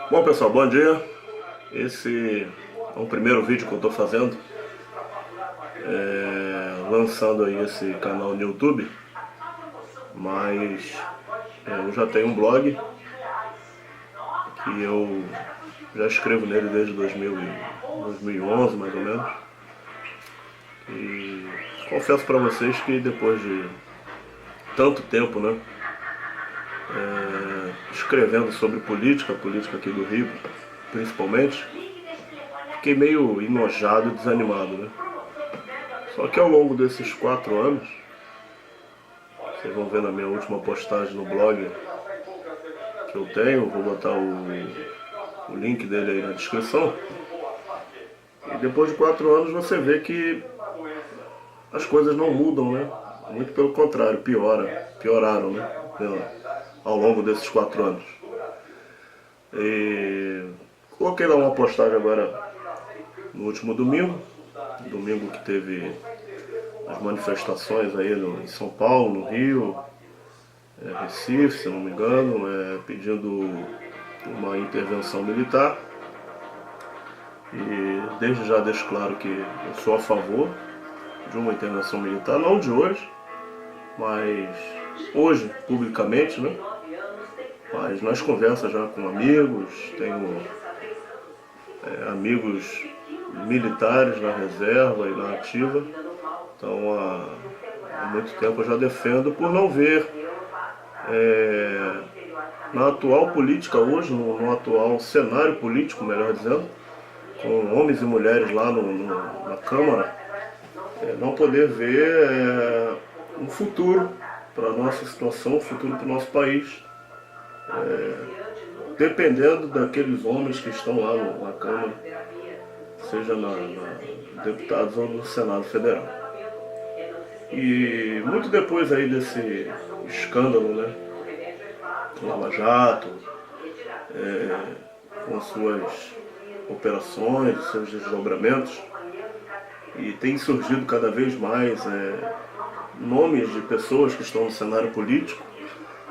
Bom pessoal, bom dia. Esse é o primeiro vídeo que eu estou fazendo, lançando aí esse canal no YouTube, mas eu já tenho um blog que eu já escrevo nele desde 2011 mais ou menos, e confesso para vocês que depois de tanto tempo, né, escrevendo sobre política aqui do Rio principalmente, fiquei meio enojado e desanimado, né? Só que ao longo desses 4 anos, vocês vão ver na minha última postagem no blog que eu tenho, vou botar o link dele aí na descrição. E depois de 4 anos você vê que as coisas não mudam, né? Muito pelo contrário, pioraram, né? Ao longo desses 4 anos. E coloquei lá uma postagem agora no último domingo que teve as manifestações aí em São Paulo, no Rio, Recife, se não me engano, pedindo uma intervenção militar. E desde já deixo claro que eu sou a favor de uma intervenção militar, não de hoje, mas hoje, publicamente, né? Mas nas conversas já com amigos, tenho amigos militares na reserva e na ativa, então há muito tempo eu já defendo por não ver na atual política hoje, no atual cenário político, melhor dizendo, com homens e mulheres lá na Câmara, não poder ver um futuro para a nossa situação, um futuro para o nosso país, dependendo daqueles homens que estão lá na Câmara, seja na deputados ou no Senado Federal. E muito depois aí desse escândalo, né, Lava Jato, com suas operações, seus desdobramentos, e tem surgido cada vez mais nomes de pessoas que estão no cenário político,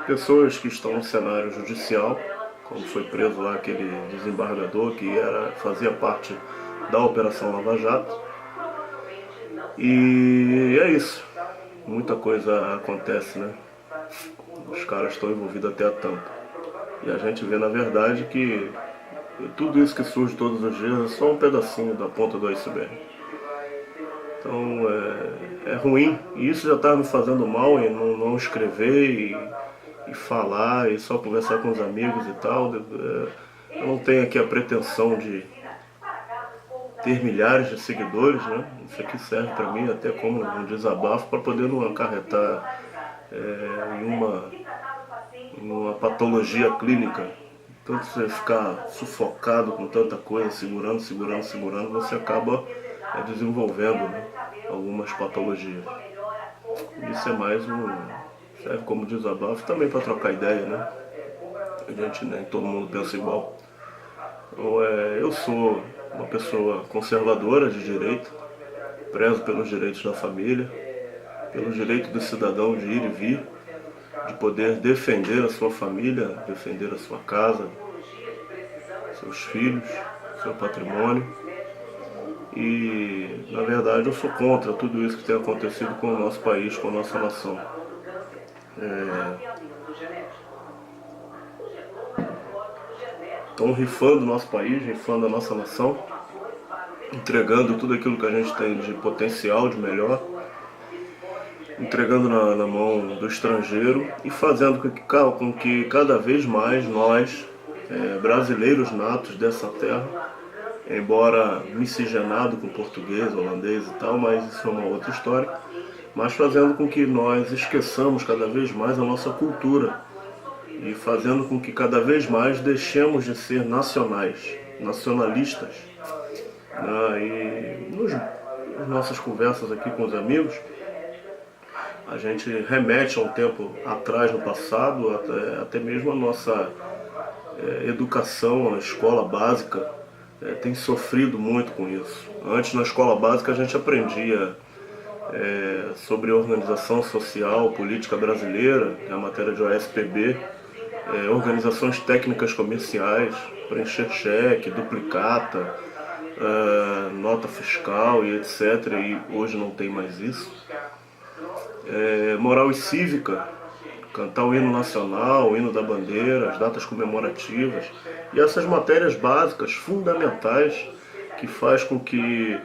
pessoas que estão no cenário judicial, como foi preso lá aquele desembargador que fazia parte da Operação Lava Jato. E é isso, muita coisa acontece, né? Os caras estão envolvidos até a tampa. E a gente vê na verdade que tudo isso que surge todos os dias é só um pedacinho da ponta do iceberg. Então é ruim, e isso já está me fazendo mal em não escrever e falar e só conversar com os amigos e tal. Eu não tenho aqui a pretensão de ter milhares de seguidores, né? Isso aqui serve para mim até como um desabafo para poder não acarretar em uma patologia clínica. Tanto você ficar sufocado com tanta coisa, segurando, você acaba desenvolvendo, né, algumas patologias. Isso é mais serve como desabafo também para trocar ideia, né? A gente, nem todo mundo pensa igual. Então, eu sou uma pessoa conservadora de direito, prezo pelos direitos da família, pelo direito do cidadão de ir e vir, de poder defender a sua família, defender a sua casa, seus filhos, seu patrimônio. E, na verdade, eu sou contra tudo isso que tem acontecido com o nosso país, com a nossa nação. Estão rifando o nosso país, rifando a nossa nação, entregando tudo aquilo que a gente tem de potencial, de melhor, entregando na mão do estrangeiro e fazendo com que cada vez mais nós, brasileiros natos dessa terra, embora miscigenado com português, holandês e tal, mas isso é uma outra história, mas fazendo com que nós esqueçamos cada vez mais a nossa cultura e fazendo com que cada vez mais deixemos de ser nacionalistas. E nas nossas conversas aqui com os amigos, a gente remete a um tempo atrás, no passado, até mesmo a nossa educação na escola básica tem sofrido muito com isso. Antes, na escola básica, a gente aprendia sobre organização social, política brasileira, que é a matéria de OSPB, organizações técnicas comerciais, preencher cheque, duplicata, nota fiscal e etc. E hoje não tem mais isso. Moral e cívica, cantar o hino nacional, o hino da bandeira, as datas comemorativas e essas matérias básicas, fundamentais, que faz com que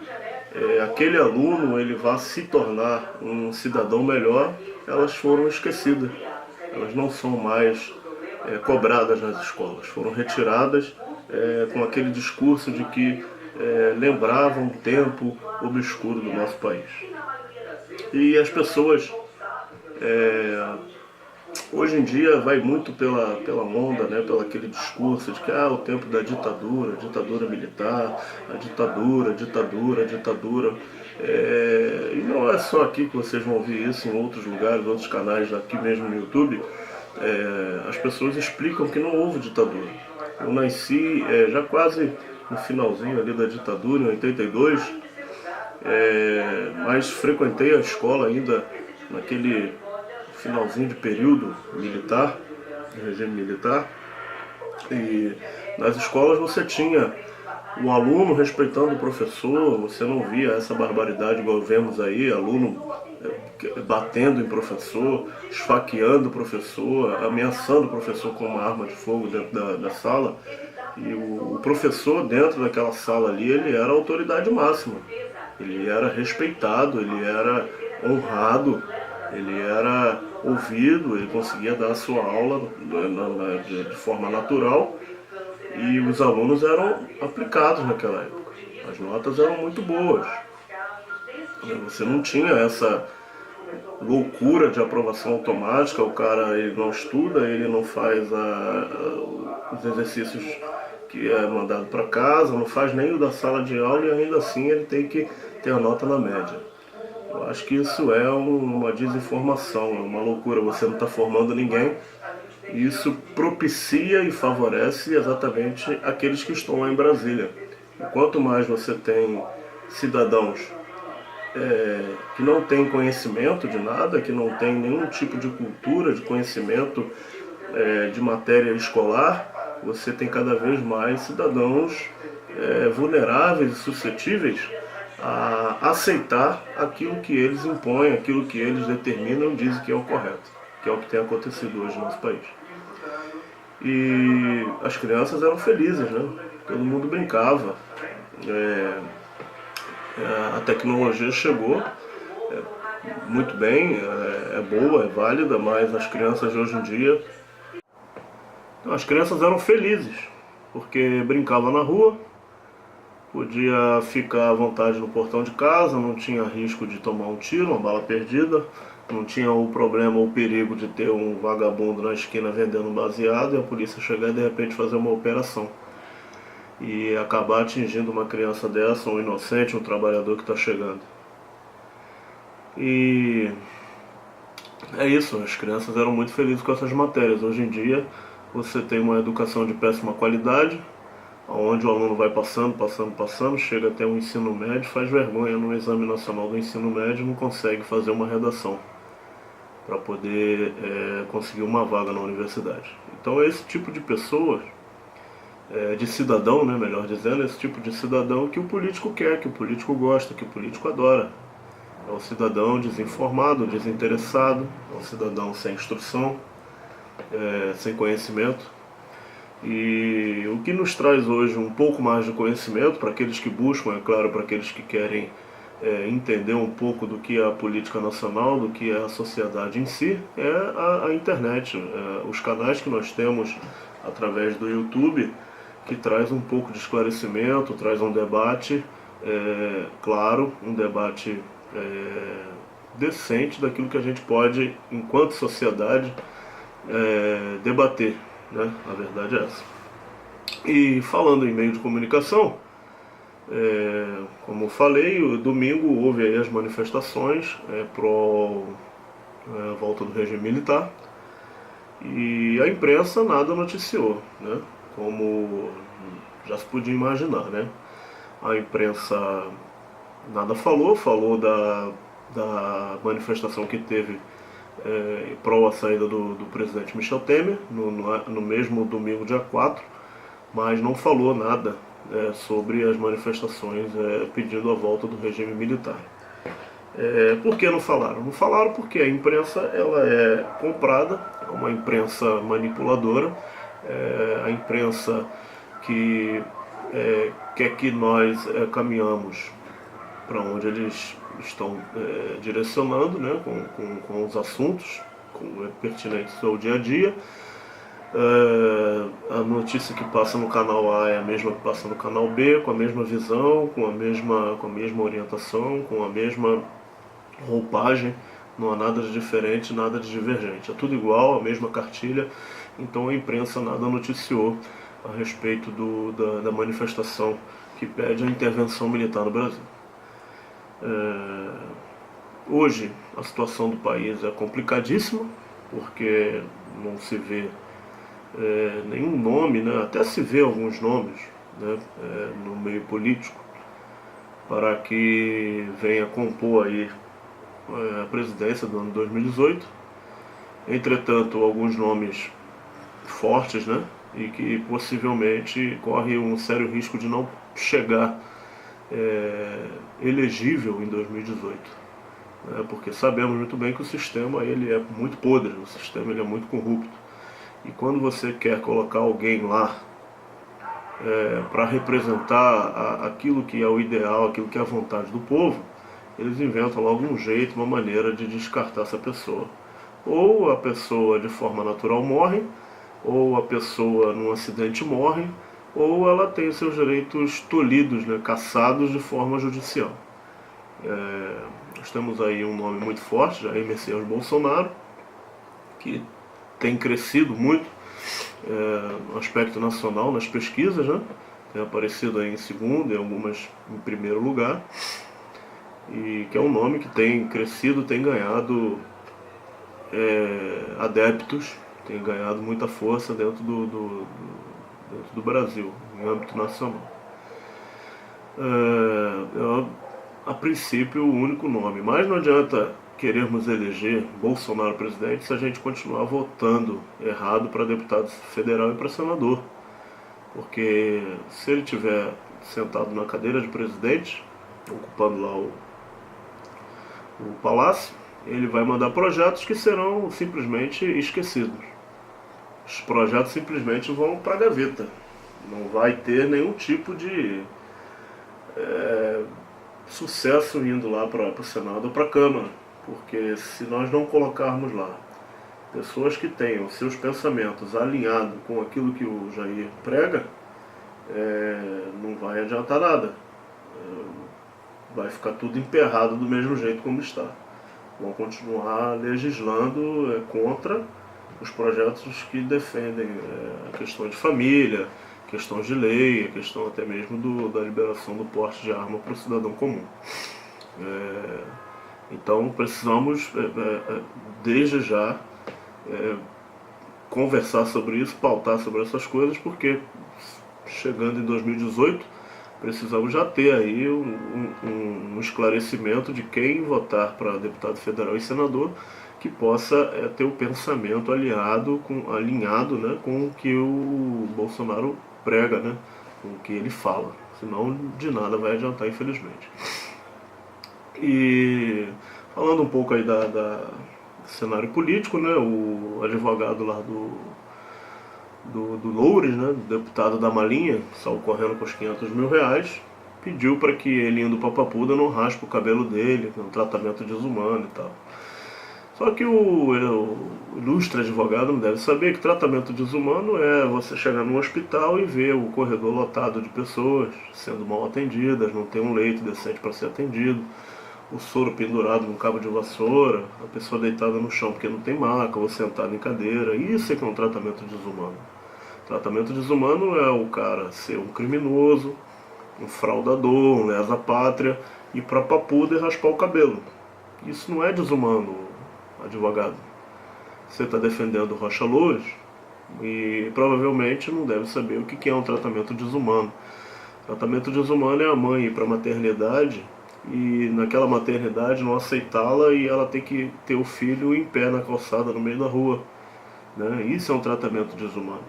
aquele aluno ele vá se tornar um cidadão melhor, elas foram esquecidas. Elas não são mais cobradas nas escolas, foram retiradas com aquele discurso de que lembravam um tempo obscuro do nosso país. E as pessoas hoje em dia vai muito pela onda, né, pelo aquele discurso de que o tempo da ditadura, ditadura militar, a ditadura. E não é só aqui que vocês vão ouvir isso, em outros lugares, outros canais aqui mesmo no YouTube. As pessoas explicam que não houve ditadura. Eu nasci já quase no finalzinho ali da ditadura, em 82, mas frequentei a escola ainda naquele finalzinho de período militar, de regime militar, e nas escolas você tinha o aluno respeitando o professor, você não via essa barbaridade igual vemos aí, aluno batendo em professor, esfaqueando o professor, ameaçando o professor com uma arma de fogo dentro da sala. E o professor dentro daquela sala ali, ele era a autoridade máxima. Ele era respeitado, ele era honrado, ele era ouvido, ele conseguia dar a sua aula de forma natural e os alunos eram aplicados naquela época. As notas eram muito boas. Você não tinha essa loucura de aprovação automática, o cara ele não estuda, ele não faz os exercícios que é mandado para casa, não faz nem o da sala de aula e ainda assim ele tem que ter a nota na média. Eu acho que isso é uma desinformação, é uma loucura, você não está formando ninguém. E isso propicia e favorece exatamente aqueles que estão lá em Brasília. E quanto mais você tem cidadãos que não têm conhecimento de nada, que não têm nenhum tipo de cultura, de conhecimento de matéria escolar, você tem cada vez mais cidadãos vulneráveis e suscetíveis a aceitar aquilo que eles impõem, aquilo que eles determinam e dizem que é o correto, que é o que tem acontecido hoje no nosso país. E as crianças eram felizes, né? Todo mundo brincava. A tecnologia chegou muito bem, é boa, é válida, mas as crianças de hoje em dia... As crianças eram felizes, porque brincavam na rua, podia ficar à vontade no portão de casa, não tinha risco de tomar um tiro, uma bala perdida, não tinha o problema ou o perigo de ter um vagabundo na esquina vendendo baseado e a polícia chegar e de repente fazer uma operação e acabar atingindo uma criança dessa, um inocente, um trabalhador que está chegando. E é isso, as crianças eram muito felizes com essas matérias. Hoje em dia você tem uma educação de péssima qualidade, onde o aluno vai passando, chega até o ensino médio, faz vergonha no Exame Nacional do Ensino Médio, não consegue fazer uma redação para poder conseguir uma vaga na universidade. Então é esse tipo de pessoa, de cidadão, né, melhor dizendo, esse tipo de cidadão que o político quer, que o político gosta, que o político adora. É um cidadão desinformado, desinteressado, é um cidadão sem instrução, sem conhecimento. E o que nos traz hoje um pouco mais de conhecimento, para aqueles que buscam, é claro, para aqueles que querem entender um pouco do que é a política nacional, do que é a sociedade em si, é a internet, os canais que nós temos através do YouTube, que traz um pouco de esclarecimento, traz um debate, claro, um debate decente daquilo que a gente pode, enquanto sociedade, debater, né? A verdade é essa. E falando em meio de comunicação, como eu falei, domingo houve aí as manifestações pró volta do regime militar e a imprensa nada noticiou, né? Como já se podia imaginar, né? A imprensa nada falou da manifestação que teve pró a saída do presidente Michel Temer, no mesmo domingo, dia 4, mas não falou nada sobre as manifestações pedindo a volta do regime militar. Por que não falaram? Não falaram porque a imprensa ela é comprada, é uma imprensa manipuladora, a imprensa que quer que nós caminhamos para onde eles estão direcionando, né, com os assuntos pertinentes ao dia a dia. A notícia que passa no canal A é a mesma que passa no canal B, com a mesma visão, com a mesma orientação, com a mesma roupagem. Não há nada de diferente, nada de divergente. É tudo igual, a mesma cartilha. Então a imprensa nada noticiou a respeito da manifestação que pede a intervenção militar no Brasil. Hoje a situação do país é complicadíssima, porque não se vê nenhum nome, né? Até se vê alguns nomes, né, no meio político, para que venha compor aí a presidência do ano 2018. Entretanto, alguns nomes fortes, né, e que possivelmente corre um sério risco de não chegar elegível em 2018, né, porque sabemos muito bem que o sistema ele é muito podre, o sistema ele é muito corrupto, e quando você quer colocar alguém lá para representar aquilo que é o ideal, aquilo que é a vontade do povo, eles inventam logo um jeito, uma maneira de descartar essa pessoa. Ou a pessoa de forma natural morre, ou a pessoa num acidente morre, ou ela tem os seus direitos tolhidos, né, cassados de forma judicial. Nós temos aí um nome muito forte, Jair Messias Bolsonaro, que tem crescido muito no aspecto nacional, nas pesquisas, né? Tem aparecido aí em segundo, em algumas em primeiro lugar, e que é um nome que tem crescido, tem ganhado adeptos, tem ganhado muita força dentro do Brasil, em âmbito nacional. A princípio, o único nome, mas não adianta querermos eleger Bolsonaro presidente se a gente continuar votando errado para deputado federal e para senador, porque se ele estiver sentado na cadeira de presidente, ocupando lá o palácio, ele vai mandar projetos que serão simplesmente esquecidos. Os projetos simplesmente vão para a gaveta. Não vai ter nenhum tipo de sucesso indo lá para o Senado ou para a Câmara, porque se nós não colocarmos lá pessoas que tenham seus pensamentos alinhados com aquilo que o Jair prega, não vai adiantar nada. Vai ficar tudo emperrado do mesmo jeito como está. Vão continuar legislando contra os projetos que defendem a questão de família, questões de lei, a questão até mesmo da liberação do porte de arma para o cidadão comum. Então precisamos, desde já, conversar sobre isso, pautar sobre essas coisas, porque chegando em 2018, precisamos já ter aí um esclarecimento de quem votar para deputado federal e senador que possa ter o pensamento alinhado, né, com o que o Bolsonaro prega, né, com o que ele fala. Senão de nada vai adiantar, infelizmente. E falando um pouco aí do cenário político, né, o advogado lá do Loures, né, deputado da Malinha, saiu correndo com os R$500 mil, pediu para que ele indo para Papuda não raspe o cabelo dele, um tratamento desumano e tal. Só que o ilustre advogado não deve saber que tratamento desumano é você chegar num hospital e ver o corredor lotado de pessoas sendo mal atendidas, não tem um leito decente para ser atendido, o soro pendurado num cabo de vassoura, a pessoa deitada no chão porque não tem maca, ou sentada em cadeira. Isso é que é um tratamento desumano. Tratamento desumano é o cara ser um criminoso, um fraudador, um lesa-pátria, ir pra Papuda e raspar o cabelo. Isso não é desumano, advogado. Você está defendendo Rocha Loures e provavelmente não deve saber o que é um tratamento desumano. Tratamento desumano é a mãe ir para a maternidade e naquela maternidade não aceitá-la e ela tem que ter o filho em pé na calçada no meio da rua, né? Isso é um tratamento desumano.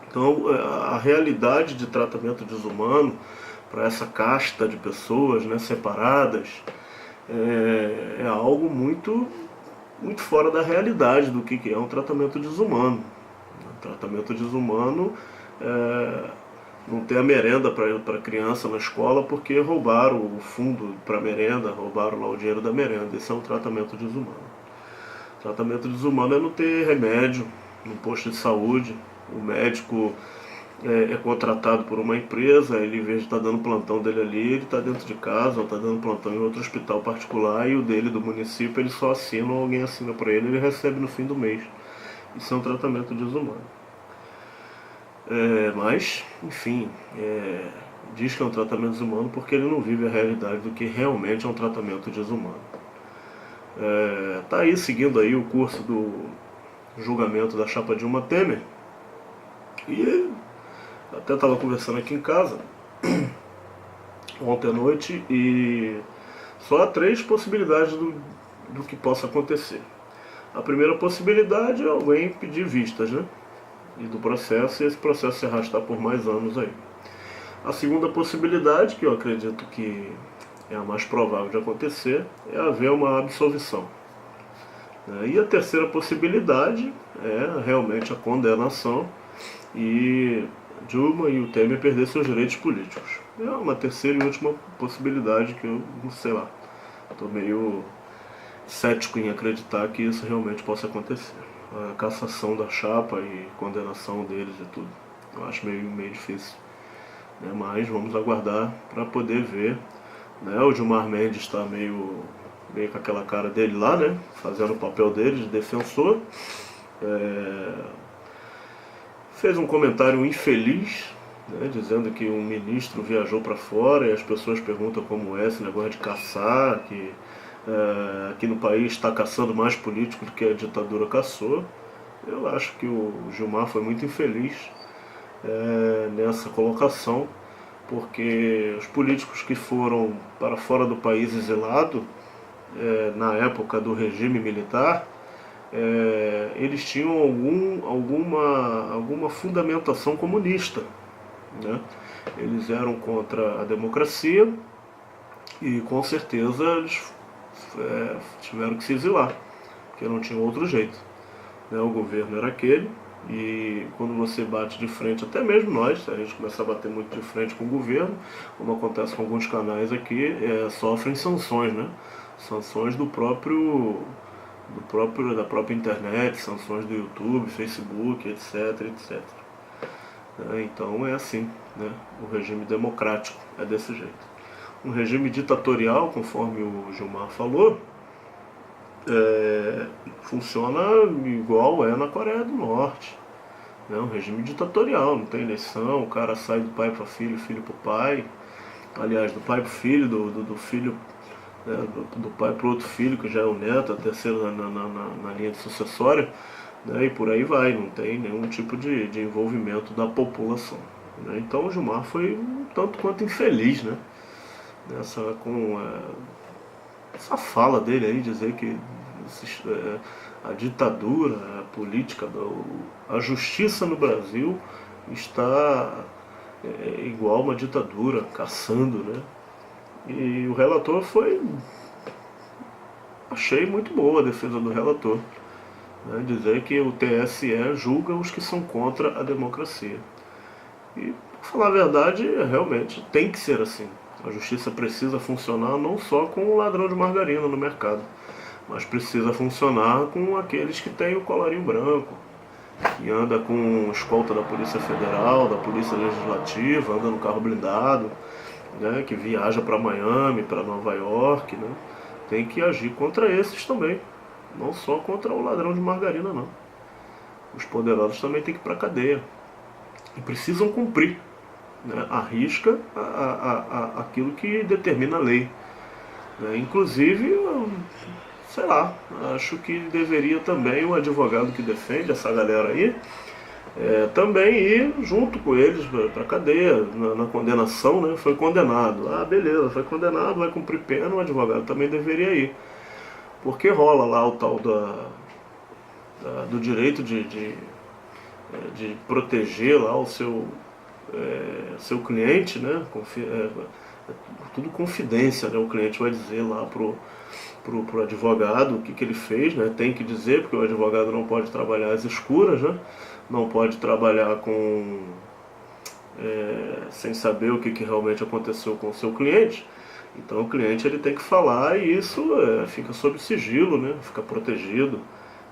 Então, a realidade de tratamento desumano para essa casta de pessoas, né, separadas, é algo muito fora da realidade do que é um tratamento desumano. Um tratamento desumano é não ter a merenda para a criança na escola porque roubaram o fundo para merenda, roubaram lá o dinheiro da merenda. Esse é um tratamento desumano. O tratamento desumano é não ter remédio no posto de saúde. O médico é contratado por uma empresa, ele, em vez de estar dando plantão dele ali, ele está dentro de casa ou está dando plantão em outro hospital particular, e o dele do município ele só assina ou alguém assina para ele, ele recebe no fim do mês. Isso é um tratamento desumano. Mas, enfim, diz que é um tratamento desumano porque ele não vive a realidade do que realmente é um tratamento desumano. Tá aí seguindo aí o curso do julgamento da chapa Dilma Temer, e até estava conversando aqui em casa ontem à noite, e só há três possibilidades do que possa acontecer. A primeira possibilidade é alguém pedir vistas, né? E do processo, e esse processo se arrastar por mais anos aí. A segunda possibilidade, que eu acredito que é a mais provável de acontecer, é haver uma absolvição. E a terceira possibilidade é realmente a condenação e Dilma e o Temer perder seus direitos políticos. É uma terceira e última possibilidade que eu não sei lá. Estou meio cético em acreditar que isso realmente possa acontecer. A cassação da chapa e condenação deles e tudo. Eu acho meio difícil. Mas vamos aguardar para poder ver. O Gilmar Mendes está meio com aquela cara dele lá, né? Fazendo o papel dele de defensor. Fez um comentário infeliz, né, dizendo que um ministro viajou para fora, e as pessoas perguntam como é esse negócio de caçar, que aqui no país está caçando mais político do que a ditadura caçou. Eu acho que o Gilmar foi muito infeliz nessa colocação, porque os políticos que foram para fora do país exilado, na época do regime militar, eles tinham alguma fundamentação comunista, né? Eles eram contra a democracia e com certeza eles tiveram que se exilar, porque não tinha outro jeito, né? O governo era aquele, e quando você bate de frente, até mesmo nós, a gente começa a bater muito de frente com o governo, como acontece com alguns canais aqui, sofrem sanções, né? Sanções da própria internet, sanções do YouTube, Facebook, etc, etc. Então é assim, né? O regime democrático é desse jeito. Um regime ditatorial, conforme o Gilmar falou, funciona igual é na Coreia do Norte. Um regime ditatorial, não tem eleição, o cara sai do pai para filho, filho para o pai. Aliás, do pai para o filho, do filho, do pai para o outro filho, que já é o neto, a terceira na linha de sucessória, né, e por aí vai, não tem nenhum tipo de envolvimento da população. Então o Gilmar foi um tanto quanto infeliz, né, com essa fala dele aí, dizer que a ditadura, a política, a justiça no Brasil está igual uma ditadura, caçando, né? E o relator achei muito boa a defesa do relator, né? Dizer que o TSE julga os que são contra a democracia. E, para falar a verdade, realmente tem que ser assim. A justiça precisa funcionar não só com o ladrão de margarina no mercado, mas precisa funcionar com aqueles que têm o colarinho branco, que anda com escolta da Polícia Federal, da Polícia Legislativa, anda no carro blindado, né, que viaja para Miami, para Nova York, né? Tem que agir contra esses também, não só contra o ladrão de margarina, não. Os poderosos também têm que ir para a cadeia e precisam cumprir, né, à risca aquilo que determina a lei, né? Inclusive, sei lá, acho que deveria também o advogado que defende essa galera aí também ir junto com eles para a cadeia, na condenação, né? Foi condenado. Ah, beleza, foi condenado, vai cumprir pena, o advogado também deveria ir. Porque rola lá o tal do direito de proteger lá o seu cliente, né? Tudo confidência, né? O cliente vai dizer lá pro advogado o que ele fez, né? Tem que dizer, porque o advogado não pode trabalhar às escuras, né? Não pode trabalhar sem saber o que realmente aconteceu com o seu cliente. Então o cliente ele tem que falar e isso fica sob sigilo, né? Fica protegido.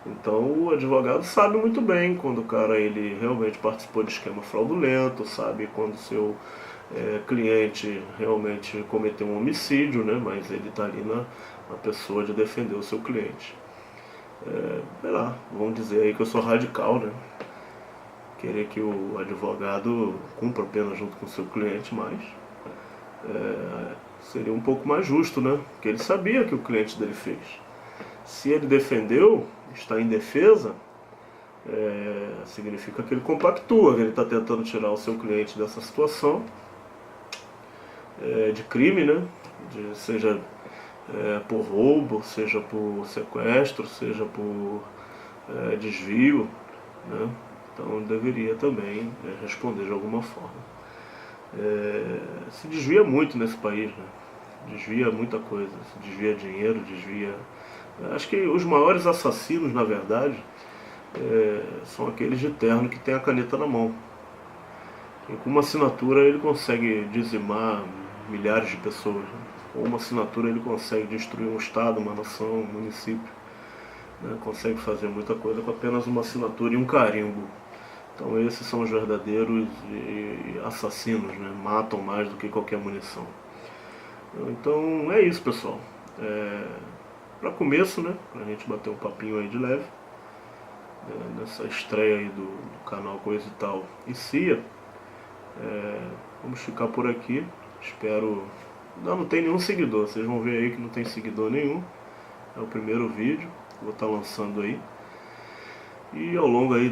Então o advogado sabe muito bem quando o cara ele realmente participou de esquema fraudulento, sabe quando o seu cliente realmente cometeu um homicídio, né? Mas ele está ali na pessoa de defender o seu cliente. Sei lá, vamos dizer aí que eu sou radical, né? Querer que o advogado cumpra a pena junto com o seu cliente, mas seria um pouco mais justo, né? Porque ele sabia que o cliente dele fez. Se ele defendeu, está em defesa, significa que ele compactua, que ele está tentando tirar o seu cliente dessa situação de crime, né? Seja por roubo, seja por sequestro, seja por desvio, né? Então deveria também responder de alguma forma. Se desvia muito nesse país, né? Desvia muita coisa, se desvia dinheiro, desvia... Acho que os maiores assassinos, na verdade, são aqueles de terno que tem a caneta na mão. E com uma assinatura ele consegue dizimar milhares de pessoas, né? Com uma assinatura ele consegue destruir um estado, uma nação, um município, né? Consegue fazer muita coisa com apenas uma assinatura e um carimbo. Então esses são os verdadeiros assassinos, né? Matam mais do que qualquer munição. Então é isso, pessoal. Para começo, né? Pra gente bater um papinho aí de leve, nessa estreia aí do canal Coisa e Tal e CIA. Vamos ficar por aqui. Espero... Não tem nenhum seguidor, vocês vão ver aí que não tem seguidor nenhum. É o primeiro vídeo, vou estar lançando aí. E ao longo aí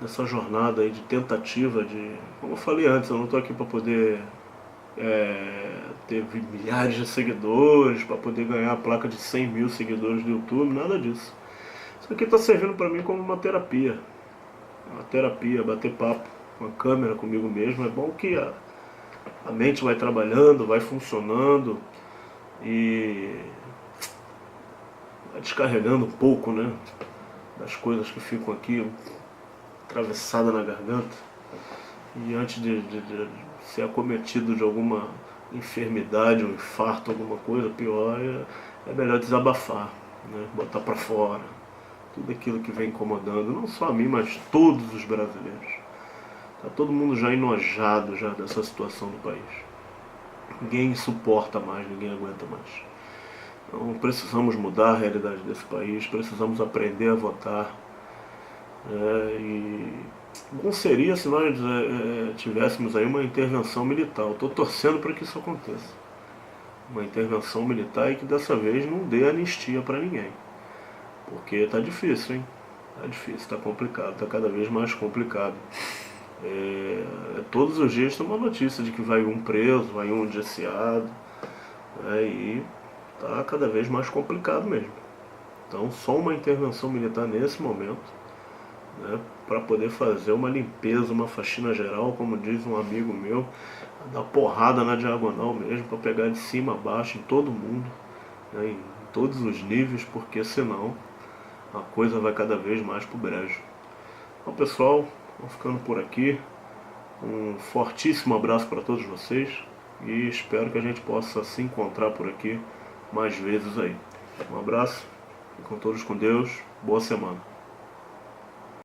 dessa jornada aí de tentativa de... Como eu falei antes, eu não estou aqui para poder ter milhares de seguidores, para poder ganhar a placa de 100 mil seguidores do YouTube, nada disso. Isso aqui está servindo para mim como uma terapia. Uma terapia, bater papo com a câmera comigo mesmo. É bom que a mente vai trabalhando, vai funcionando e vai descarregando um pouco, né? Das coisas que ficam aqui atravessadas na garganta. E antes de ser acometido de alguma enfermidade, um infarto, alguma coisa pior, é melhor desabafar, né? Botar pra fora tudo aquilo que vem incomodando, não só a mim, mas todos os brasileiros. Tá todo mundo já enojado já dessa situação do país. Ninguém suporta mais, ninguém aguenta mais. Então precisamos mudar a realidade desse país, precisamos aprender a votar. E bom seria se nós tivéssemos aí uma intervenção militar. Eu estou torcendo para que isso aconteça. Uma intervenção militar e que dessa vez não dê anistia para ninguém. Porque está difícil, hein? Está difícil, está complicado, está cada vez mais complicado. Todos os dias tem uma notícia de que vai um preso, vai um indiciado, e está cada vez mais complicado mesmo. Então só uma intervenção militar nesse momento, né, para poder fazer uma limpeza, uma faxina geral, como diz um amigo meu, dar porrada na diagonal mesmo, para pegar de cima a baixo em todo mundo, né, em todos os níveis, porque senão a coisa vai cada vez mais pro brejo. Então pessoal, vou ficando por aqui. Um fortíssimo abraço para todos vocês e espero que a gente possa se encontrar por aqui mais vezes aí. Um abraço, fiquem todos com Deus, boa semana.